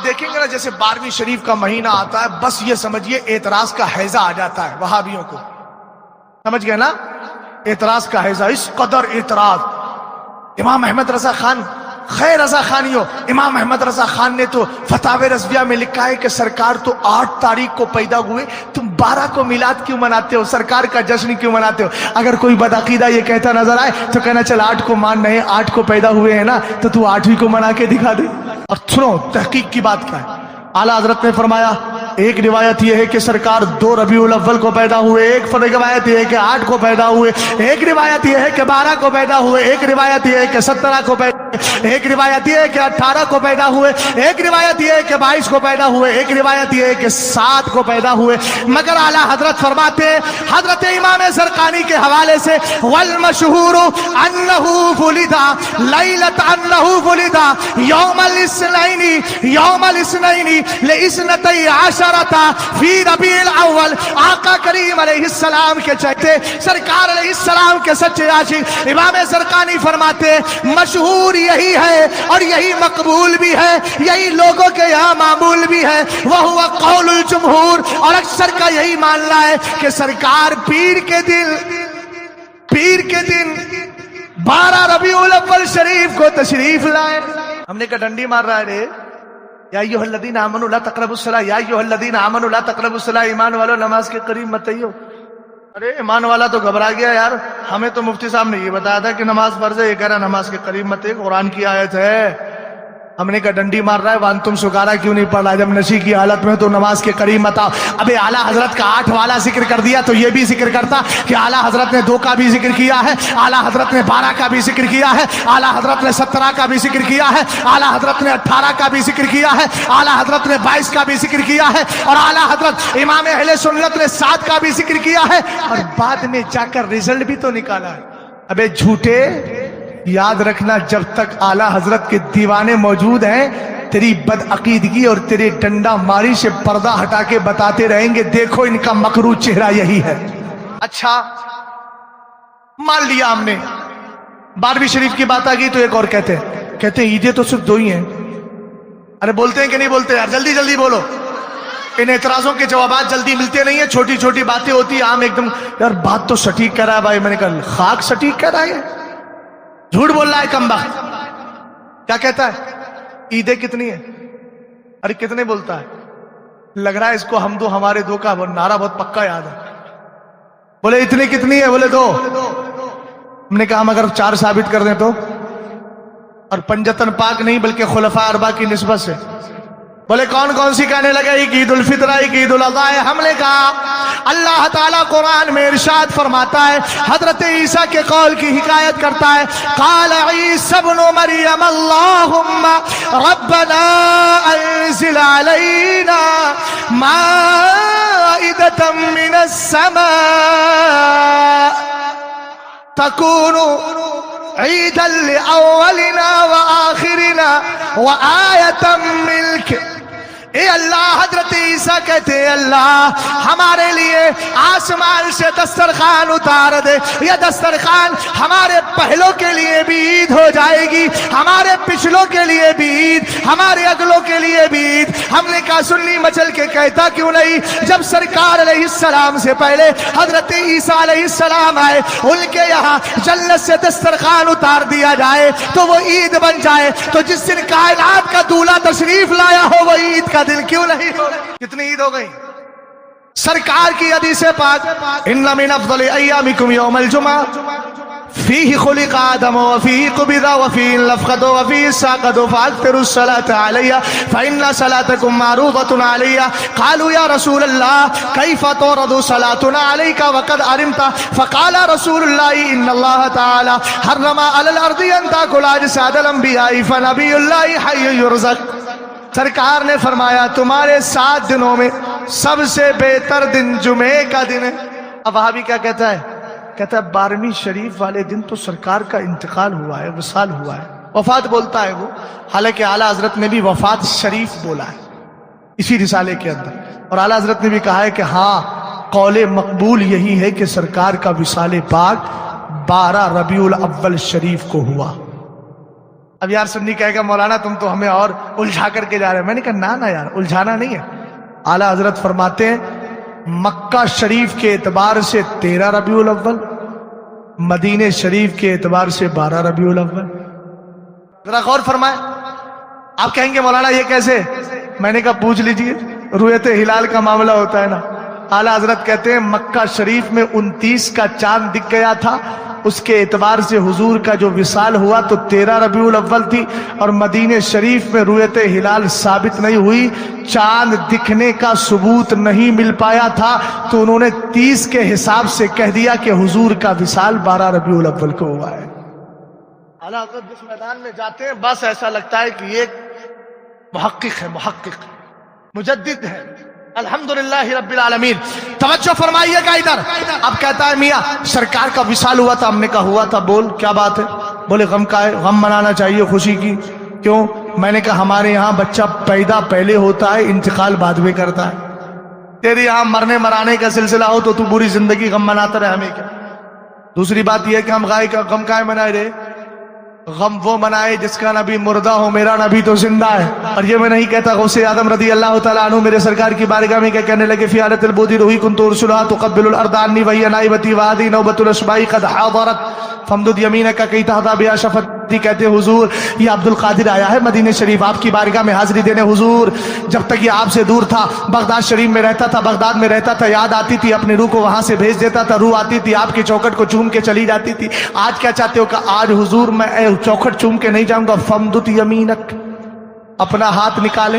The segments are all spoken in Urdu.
دیکھیں گے نا جیسے 12ویں شریف کا مہینہ آتا ہے بس یہ سمجھیے اعتراض کا ہیضہ آ جاتا ہے وہابیوں کو، سمجھ گئے نا؟ اعتراض کا ہیضہ، اس قدر اعتراض۔ امام احمد رضا خان، خیر رضا خانیوں، امام احمد رضا خان نے تو فتاوی رضویہ میں لکھا ہے کہ سرکار تو 8 تاریخ کو پیدا ہوئے، تم 12 کو میلاد کیوں مناتے ہو، سرکار کا جشن کیوں مناتے ہو؟ اگر کوئی بدعقیدہ یہ کہتا نظر آئے تو کہنا چل 8 کو مان رہے ہیں، 8 کو پیدا ہوئے ہیں نا تو 8ویں کو منا کے دکھا دے۔ اور سنو تحقیق کی بات کیا ہے، اعلیٰ حضرت نے فرمایا ایک روایت یہ ہے کہ سرکار 2 ربیع الاول کو پیدا ہوئے، ایک روایت یہ ہے کہ 8 کو پیدا ہوئے، ایک روایت یہ ہے کہ 12 کو پیدا ہوئے، ایک روایت یہ ہے کہ 17 کو پیدا ہوئے، ایک روایت یہ ہے کہ 18 کو پیدا ہوئے، ایک روایت یہ ہے کہ 22 کو پیدا ہوئے، ایک روایت یہ ہے کہ 7 کو پیدا ہوئے۔ مگر اعلیٰ حضرت فرماتے حضرت امام زرقانی کے حوالے سے والمشہور انہ ولد لیلۃ انہ ولد یوم الاثنین لاثنتی عشرۃ فی ربیع الاول۔ آقا کریم علیہ السلام کے چہتے سرکار علیہ السلام کے سچے عاشق امام زرقانی فرماتے مشہور یہی ہے اور یہی مقبول بھی ہے، یہی لوگوں کے یہاں معمول بھی ہے، وہ قول الجمہور، اور اکثر کا یہی ماننا ہے کہ سرکار پیر کے دن 12 ربیع الاول شریف کو تشریف لائے۔ ہم نے کہا ڈنڈی مار رہا ہے رے، یا ایھا الذین آمنوا لا تقربوا الصلاۃ، یا ایھا الذین آمنوا لا تقربوا الصلاۃ، ایمان والو نماز کے قریب مت آئیو۔ ارے ایمان والا تو گھبرا گیا یار، ہمیں تو مفتی صاحب نے یہ بتایا تھا کہ نماز فرض ہے، یہ کہہ رہا نماز کے قریب مت، قرآن کی آیت ہے۔ ہم نے کہا ڈنڈی مار رہا ہے، وانتم سکارا کیوں نہیں پڑھ رہا ہے؟ جب نشے کی حالت میں تو نماز کے قریب مت آؤ۔ ابے اعلیٰ حضرت کا 8 والا ذکر کر دیا تو یہ بھی ذکر کرتا کہ اعلیٰ حضرت نے 2 کا بھی ذکر کیا ہے، اعلیٰ حضرت نے 12 کا بھی ذکر کیا ہے، اعلیٰ حضرت نے 17 کا بھی ذکر کیا ہے، اعلیٰ حضرت نے 18 کا بھی ذکر کیا ہے، اعلیٰ حضرت نے 22 کا بھی ذکر کیا ہے، اور اعلیٰ حضرت امام اہل سنت نے 7 کا بھی ذکر کیا ہے، اور بعد میں جا کر رزلٹ بھی تو نکالا ہے۔ ابے جھوٹے، یاد رکھنا جب تک اعلیٰ حضرت کے دیوانے موجود ہیں تیری بدعقیدگی اور تیرے ڈنڈا ماری سے پردہ ہٹا کے بتاتے رہیں گے دیکھو ان کا مکروہ چہرہ یہی ہے۔ اچھا مان لیا ہم نے، 12ویں شریف کی بات آ گئی تو ایک اور کہتے ہیں عیدیں تو صرف 2 ہی ہیں۔ ارے بولتے ہیں کہ نہیں بولتے یار؟ جلدی جلدی بولو، ان اعتراضوں کے جوابات جلدی ملتے نہیں ہیں، چھوٹی چھوٹی باتیں ہوتی ہیں عام ایک دم۔ یار بات تو سٹیک کر رہا ہے بھائی، میں نے کہا خاک سٹیک کر رہا ہے، جھوٹ بول رہا ہے کمبخت۔ کیا کہتا ہے؟ عیدیں کتنی ہیں؟ ارے کتنے بولتا ہے؟ لگ رہا ہے اس کو ہم دو ہمارے 2 کا نعرہ بہت پکا یاد ہے۔ بولے اتنی کتنی ہے؟ بولے 2۔ ہم نے کہا ہم اگر 4 ثابت کر دیں تو؟ اور پنجتن پاک نہیں بلکہ خلفاء 4 کی نسبت سے۔ بولے کون کون سی کہنے لگا؟ ایک عید الفطر، ایک عید الاضحیٰ ہے۔ ہم نے کہا اللہ تعالیٰ قرآن میں ارشاد فرماتا ہے، حضرت عیسیٰ کے قول کی حکایت کرتا ہے، قال عیسیٰ ابن مریم اللہم ربنا انزل علینا مائدة من السماء تکون عیدا لأولنا وآخرنا وآیة منک۔ اے اللہ، حضرت عیسیٰ کہتے ہیں اللہ ہمارے لیے آسمان سے دسترخوان اتار دے، یہ دسترخوان ہمارے پہلوں کے لیے بھی عید ہو جائے گی، ہمارے پچھلوں کے لیے بھی عید، ہمارے اگلوں کے لیے بھی عید۔ ہم نے کہا سنی مچل کے کہتا کیوں نہیں؟ جب سرکار علیہ السلام سے پہلے حضرت عیسیٰ علیہ السلام آئے، ان کے یہاں جنت سے دسترخوان اتار دیا جائے تو وہ عید بن جائے، تو جس دن کائنات کا دولہا تشریف لایا ہو وہ عید کا دن کیوں نہیں ہو؟ کتنی عید ہو گئی؟ سرکار کی حدیث پاک، ان من افضل ایامکم یوم الجمعہ فیہ خلق آدم وفیہ قبض وفیہ نفخت وفیہ ساقط فاکثروا الصلاة علیہ فإن صلاتکم معروضۃ علیہ۔ قالوا یا رسول اللہ کیف تورد صلاتنا علیک وقد علمت؟ فقال رسول اللہ ان اللہ تعالی حرم علی الارض ان تاکل اجساد الانبیاء فنبی اللہ حی یرزق۔ سرکار نے فرمایا تمہارے 7 دنوں میں سب سے بہتر دن جمعے کا دن ہے۔ اب وہابی کیا کہتا ہے؟ کہتا ہے 12ویں شریف والے دن تو سرکار کا انتقال ہوا ہے، وصال ہوا ہے، وفات بولتا ہے وہ، حالانکہ اعلیٰ حضرت نے بھی وفات شریف بولا ہے اسی رسالے کے اندر، اور اعلیٰ حضرت نے بھی کہا ہے کہ ہاں قول مقبول یہی ہے کہ سرکار کا وصال پاک 12 ربیع الاول شریف کو ہوا۔ اب یار سنی کہے گا مولانا تم تو ہمیں اور الجھا کر کے جا رہے ہیں. میں نے کہا نہ یار الجھانا نہیں ہے. اعلیٰ حضرت فرماتے ہیں مکہ شریف کے اعتبار سے 13 ربیع الاول، مدینہ شریف کے اعتبار سے 12 ربیع الاول. ذرا غور فرمائیں. آپ کہیں گے مولانا یہ کیسے؟ میں نے کہا پوچھ لیجئے، رؤیت ہلال کا معاملہ ہوتا ہے نا. اعلیٰ حضرت کہتے ہیں مکہ شریف میں 29 کا چاند دکھ گیا تھا، اس کے اعتبار سے حضور کا جو وصال ہوا تو 13 ربیع الاول تھی، اور مدینہ شریف میں رؤیت ہلال ثابت نہیں ہوئی، چاند دکھنے کا ثبوت نہیں مل پایا تھا، تو انہوں نے 30 کے حساب سے کہہ دیا کہ حضور کا وصال 12 ربیع الاول کو ہوا ہے. اعلیٰ حضرت جس میدان میں جاتے ہیں بس ایسا لگتا ہے کہ یہ محقق ہے، محقق مجدد ہے. الحمدللہ رب العالمین. توجہ فرمائیے گا ادھر. اب کہتا ہے میاں سرکار کا وصال ہوا تھا. ہم نے کہا ہوا تھا. بول کیا بات ہے؟ بولے غم کا ہے، غم منانا چاہیے خوشی کی. کیوں؟ میں نے کہا ہمارے یہاں بچہ پیدا پہلے ہوتا ہے، انتقال بعد میں کرتا ہے. تیرے یہاں مرنے مرانے کا سلسلہ ہو تو پوری زندگی غم مناتا رہے، ہمیں کیا؟ دوسری بات یہ کہ ہم غم کا منائے رہے. غم وہ منائے جس کا نبی مردہ ہو، میرا نبی تو زندہ ہے. اور یہ میں نہیں کہتا. غوث اعظم رضی اللہ تعالیٰ عنہ میرے سرکار کی بارگاہ میں کیا کہنے لگے؟ فی حالت البودی روحی کنت ارسلها تقبل الارض عنی وہی نائبتی وادی نوبت الاشبائی قد حاضرت فامدد یمینک کی تہدی بها شفتی. کہتے ہیں حضور یہ عبد القادر آیا ہے مدینہ شریف آپ کی بارگاہ میں حاضری دینے. حضور جب تک یہ آپ سے دور تھا بغداد شریف میں رہتا تھا، بغداد میں رہتا تھا، یاد آتی تھی اپنی روح کو وہاں سے بھیج دیتا تھا، روح آتی تھی آپ کی چوکھٹ کو چوم کے چلی جاتی تھی. آج کیا چاہتے ہو؟ کہ آج حضور میں چوکھٹ چوم کے نہیں جاؤں گا. فامدد یمینک، اپنا ہاتھ نکالے.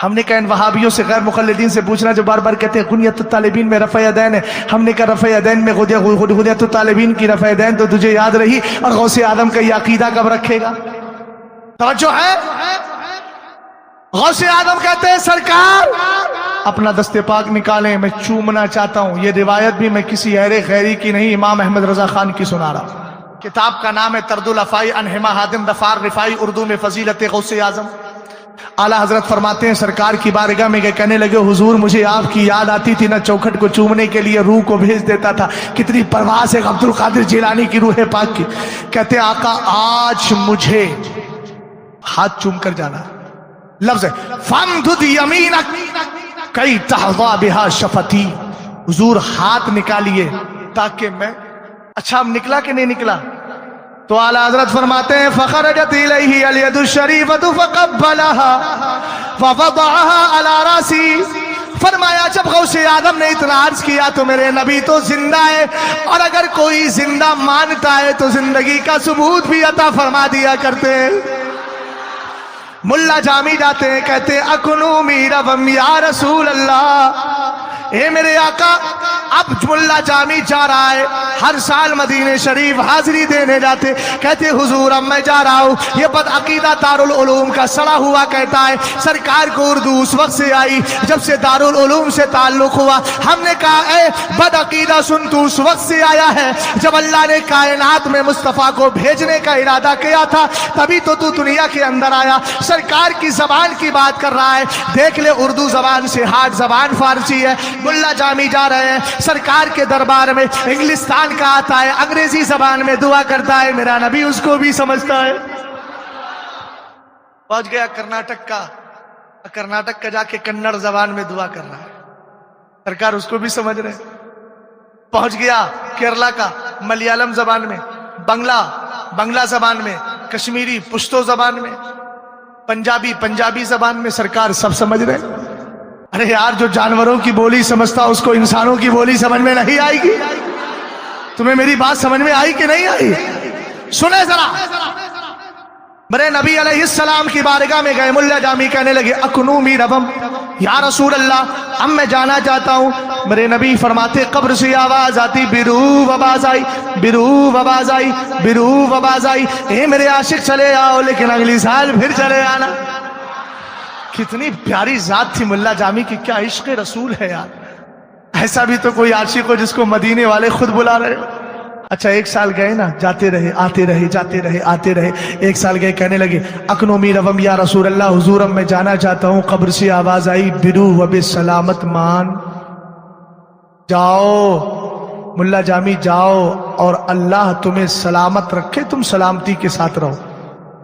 ہم نے کہا ان وہابیوں سے غیر مقلدین سے پوچھنا جو بار بار کہتے ہیں غنیت الطالبین میں رفع یدین ہے. ہم نے کہا رفع یدین میں غنیت الطالبین کی رفع یدین تو تجھے یاد رہی، اور غوث اعظم کا یہ عقیدہ کب رکھے گا؟ توجہ ہے. غوث اعظم کہتے ہیں سرکار اپنا دست پاک نکالیں، میں چومنا چاہتا ہوں. یہ روایت بھی میں کسی غیری کی نہیں، امام احمد رضا خان کی سنا رہا. کتاب کا نام ہے ترد الافائی انہما حاتم ظفار رفائی، اردو میں فضیلت غوث اعظم. اعلیٰ حضرت فرماتے ہیں سرکار کی بارگاہ میں کہنے لگے حضور مجھے آپ کی یاد آتی تھی، نہ چوکھٹ کو چومنے کے لیے روح کو بھیج دیتا تھا. کتنی پرواز ہے عبد القادر جیلانی کی روح پاک کی. کہتے ہیں آقا آج مجھے ہاتھ چوم کر جانا. لفظ ہے فامدد یمینک کی تہدی بها شفتی. حضور ہاتھ نکالیے تاکہ میں. اچھا اب نکلا کہ نہیں نکلا؟ تو اعلیٰ حضرت فرماتے ہیں فخرجت الیہ الید الشریفۃ فقبلها ووضعها علی راسی. فرمایا جب غوث اعظم نے اتنا عرض کیا تو میرے نبی تو زندہ ہے، اور اگر کوئی زندہ مانتا ہے تو زندگی کا ثبوت بھی عطا فرما دیا کرتے ہیں. ملا جامی جاتے ہیں کہتے ہیں اکنو میربم یا رسول اللہ. اے میرے آقا اب ملا جامی جا رہا ہے، ہر سال مدینہ شریف حاضری دینے جاتے. کہتے حضور اب میں جا رہا ہوں. یہ بد عقیدہ دارالعلوم کا سڑا ہوا کہتا ہے سرکار کو اردو اس وقت سے آئی جب سے دارالعلوم سے تعلق ہوا. ہم نے کہا اے بد عقیدہ سن، تو اس وقت سے آیا ہے جب اللہ نے کائنات میں مصطفیٰ کو بھیجنے کا ارادہ کیا تھا، تبھی تو دنیا کے اندر آیا. سرکار کی زبان کی بات کر رہا ہے. دیکھ لے اردو زبان سے ہاتھ زبان فارسی ہے. ملا جامی جا رہے ہیں سرکار کے دربار میں، انگلستان کا آتا ہے، انگریزی زبان میں دعا کرتا ہے، میرا نبی اس کو بھی سمجھتا ہے. پہنچ گیا کرناٹک کا، کرناٹک کا جا کے کنڑ زبان میں دعا کر رہا ہے، سرکار اس کو بھی سمجھ رہے. پہنچ گیا کیرلا کا، ملیالم زبان میں، بنگلہ زبان میں، کشمیری پشتو زبان میں، پنجابی زبان میں، سرکار سب سمجھ رہے. ارے یار جو جانوروں کی بولی سمجھتا اس کو انسانوں کی بولی سمجھ میں نہیں آئے گی. تمہیں میری بات سمجھ میں آئی کہ نہیں آئی؟ سنیں ذرا. میرے نبی علیہ السلام کی بارگاہ میں گئے. ملا جامی کہنے لگے اکنو میربم یا رسول اللہ اب میں جانا چاہتا ہوں. میرے نبی فرماتے قبر سے آواز آتی برو وباز آئی، برو وباز آئی، برو وباز آئی. اے میرے عاشق چلے آؤ لیکن اگلی سال پھر چلے آنا. کتنی پیاری ذات تھی ملا جامی کی، کیا عشق رسول ہے یار. ایسا بھی تو کوئی عاشق ہو جس کو مدینے والے خود بلا رہے ہو. اچھا ایک سال گئے نا، جاتے رہے آتے رہے، جاتے رہے آتے رہے. ایک سال گئے کہنے لگے اکنو میربم یا رسول اللہ حضور اب میں جانا چاہتا ہوں. قبر سے آواز آئی برو وب سلامت مان. جاؤ ملا جامی جاؤ اور اللہ تمہیں سلامت رکھے، تم سلامتی کے ساتھ رہو.